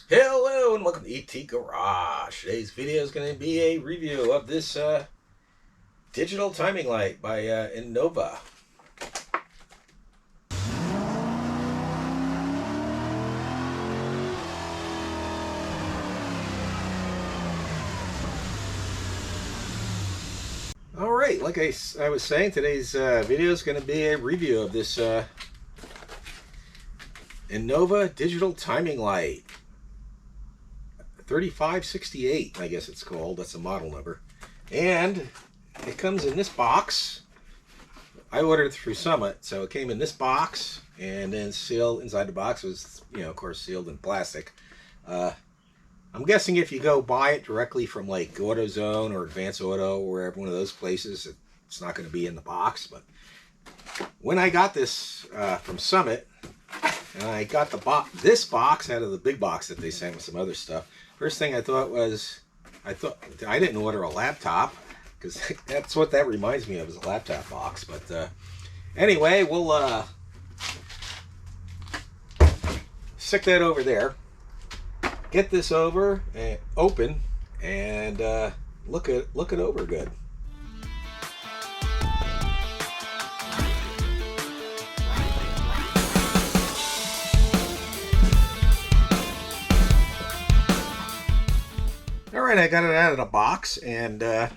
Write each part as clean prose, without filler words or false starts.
Hello and welcome to ET Garage. Today's video is going to be a review of this digital timing light by INNOVA. Alright, like I was saying, today's video is going to be a review of this INNOVA digital timing light. 3568, I guess it's called. That's a model number. And it comes in this box. I ordered it through Summit, so it came in this box, and then sealed inside the box was, of course, sealed in plastic. I'm guessing if you go buy it directly from like AutoZone or Advance Auto or wherever, one of those places, it's not going to be in the box. But when I got this from Summit, and I got this box out of the big box that they sent with some other stuff. First thing I thought was, I didn't order a laptop, because that's what that reminds me of, is a laptop box. But anyway, we'll stick that over there. Get this over and open and look it over good. Alright, I got it out of the box, and the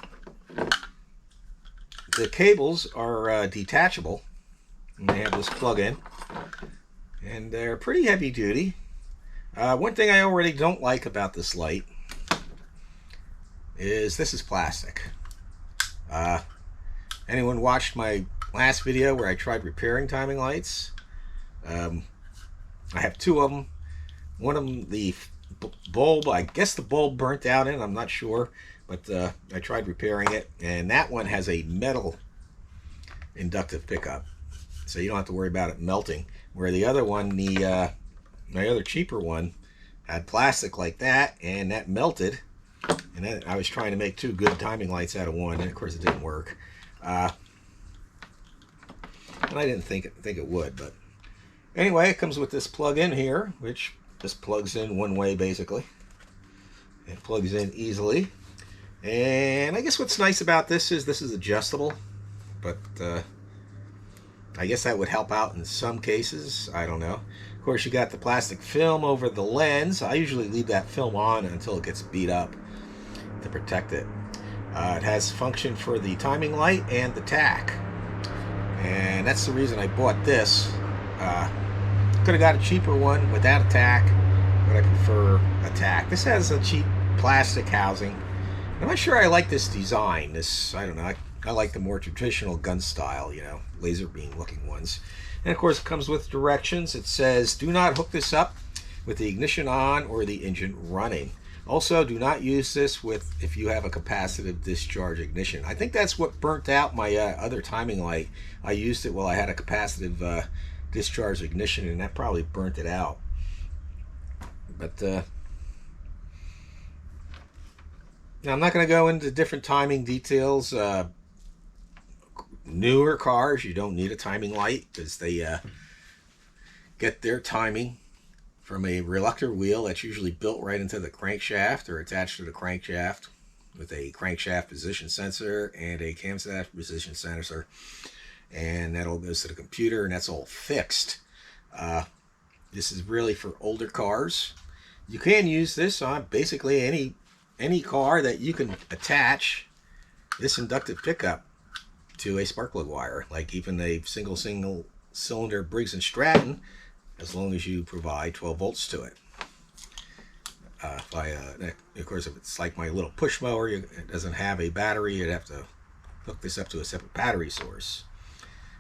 cables are detachable, and they have this plug-in, and they're pretty heavy duty. One thing I already don't like about this light is this is plastic. Anyone watched my last video where I tried repairing timing lights? I have two of them. One of them, the bulb, I guess the bulb burnt out in, I'm not sure, but I tried repairing it, and that one has a metal inductive pickup, so you don't have to worry about it melting, where the other one, my other cheaper one, had plastic like that, and that melted, and then I was trying to make two good timing lights out of one, and of course it didn't work. And I didn't think it would, but anyway, it comes with this plug-in here, which just plugs in one way, basically. It plugs in easily. And I guess what's nice about this is adjustable, but I guess that would help out in some cases. I don't know. Of course, you got the plastic film over the lens. I usually leave that film on until it gets beat up to protect it. It has function for the timing light and the tack. And that's the reason I bought this. Could have got a cheaper one without a tack, but I prefer a tack. This has a cheap plastic housing. I'm not sure I like this design. I don't know. I like the more traditional gun style, laser beam looking ones. And of course it comes with directions. It says, do not hook this up with the ignition on or the engine running. Also, do not use this if you have a capacitive discharge ignition. I think that's what burnt out my other timing light. I used it while I had a capacitive discharge ignition, and that probably burnt it out. But now I'm not going to go into different timing details. Newer cars, you don't need a timing light because they get their timing from a reluctor wheel that's usually built right into the crankshaft or attached to the crankshaft with a crankshaft position sensor and a camshaft position sensor. And that all goes to the computer, and that's all fixed. This is really for older cars. You can use this on basically any car that you can attach this inductive pickup to a spark plug wire, like even a single cylinder Briggs & Stratton, as long as you provide 12 volts to it. Of course, if it's like my little push mower, it doesn't have a battery, you'd have to hook this up to a separate battery source.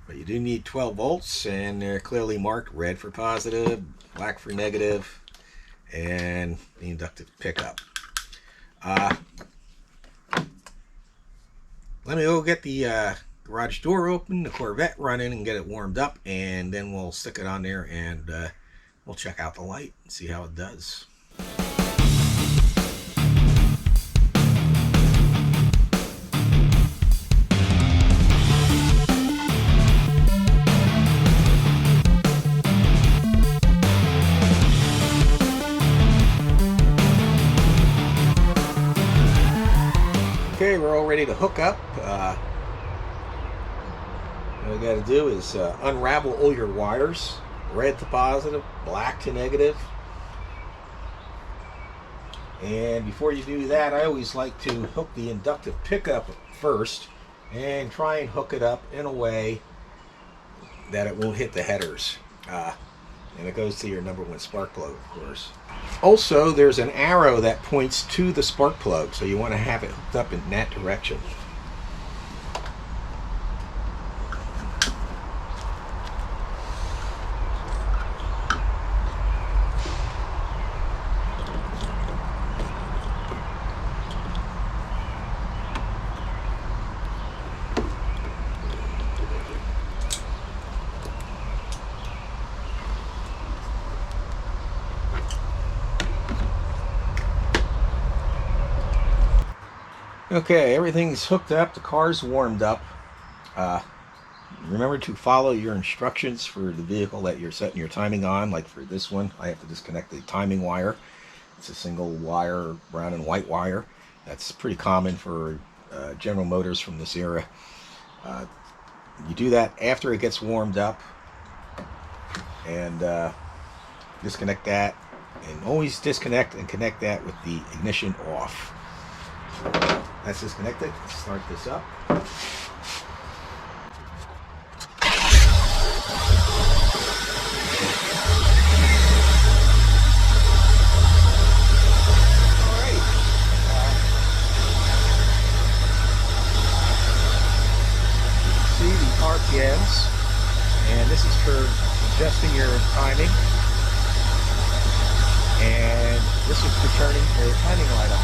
But you do need 12 volts, and they're clearly marked red for positive, black for negative, and the inductive pickup. Let me go get the garage door open, the Corvette running, and get it warmed up, and then we'll stick it on there, and we'll check out the light and see how it does. Okay, we're all ready to hook up. All you got to do is unravel all your wires, red to positive, black to negative. And before you do that, I always like to hook the inductive pickup first and try and hook it up in a way that it won't hit the headers. And it goes to your #1 spark plug, of course. Also, there's an arrow that points to the spark plug, so you want to have it hooked up in that direction. Okay, everything's hooked up, the car's warmed up. Remember to follow your instructions for the vehicle that you're setting your timing on. Like for this one, I have to disconnect the timing wire. It's a single wire, brown and white wire. That's pretty common for General Motors from this era. You do that after it gets warmed up, and disconnect that, and always disconnect and connect that with the ignition off. That's disconnected. Let's start this up. Alright. See the RPMs, and this is for adjusting your timing, and this is for turning the timing light on.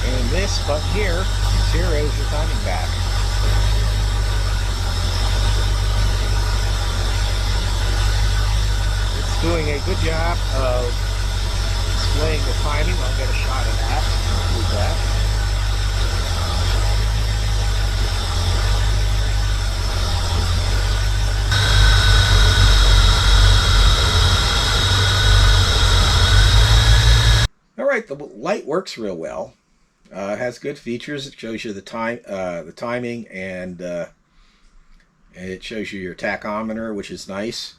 And this button here zeroes your timing back. It's doing a good job of displaying the timing. I'll get a shot of that. I'll do that. All right, the light works real well. It has good features. It shows you the timing, and it shows you your tachometer, which is nice.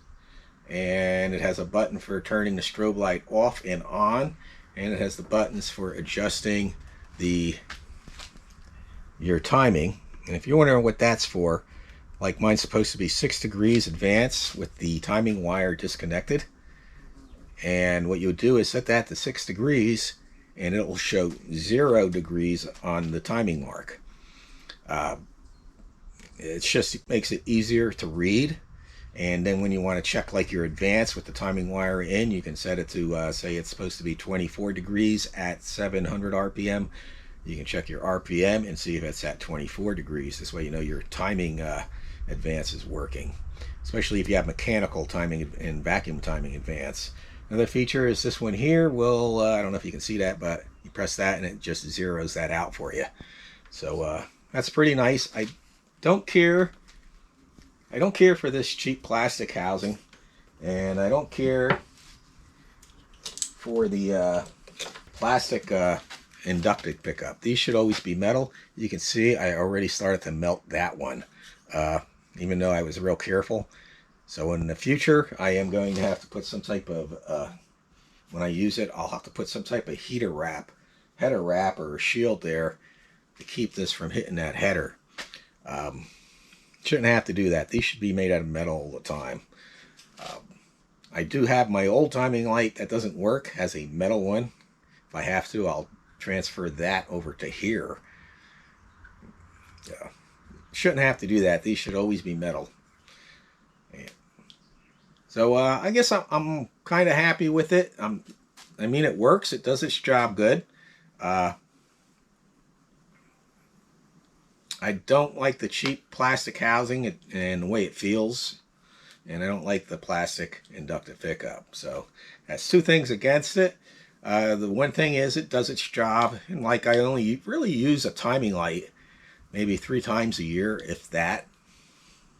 And it has a button for turning the strobe light off and on, and it has the buttons for adjusting your timing. And if you're wondering what that's for, like mine's supposed to be 6 degrees advance with the timing wire disconnected. And what you would do is set that to 6 degrees, and it will show 0 degrees on the timing mark. It makes it easier to read. And then when you want to check like your advance with the timing wire in, you can set it to say it's supposed to be 24 degrees at 700 RPM. You can check your RPM and see if it's at 24 degrees. This way you know your timing advance is working, especially if you have mechanical timing and vacuum timing advance. Another feature is this one here. Will I don't know if you can see that, but you press that and it just zeroes that out for you. So that's pretty nice. I don't care for this cheap plastic housing, and I don't care for the plastic inductive pickup. These should always be metal. You can see I already started to melt that one, even though I was real careful. So in the future, I am going to have to put some type of, when I use it, I'll have to put some type of header wrap, header wrap, or a shield there to keep this from hitting that header. Shouldn't have to do that. These should be made out of metal all the time. I do have my old timing light that doesn't work, has a metal one. If I have to, I'll transfer that over to here. Yeah. Shouldn't have to do that. These should always be metal. So I guess I'm kind of happy with it. I mean, it works. It does its job good. I don't like the cheap plastic housing and the way it feels. And I don't like the plastic inductive pickup. So that's two things against it. The one thing is it does its job. And like I only really use a timing light maybe 3 times a year, if that.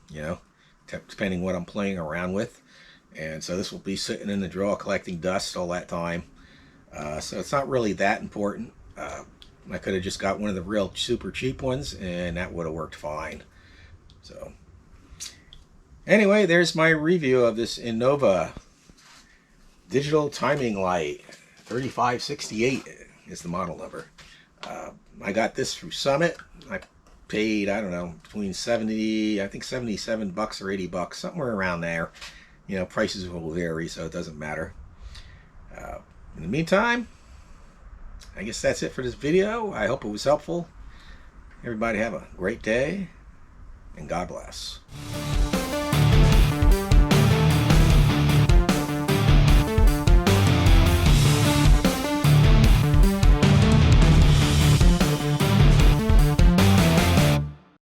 You know, depending what I'm playing around with. and so this will be sitting in the drawer collecting dust all that time. So it's not really that important. I could have just got one of the real super cheap ones, and that would have worked fine. So anyway, there's my review of this INNOVA digital timing light. 3568 is the model number. I got this through Summit. I paid, I don't know, between 70, I think 77 bucks or 80 bucks, somewhere around there. You know, prices will vary, so it doesn't matter. In the meantime, I guess that's it for this video. I hope it was helpful. Everybody have a great day, and God bless.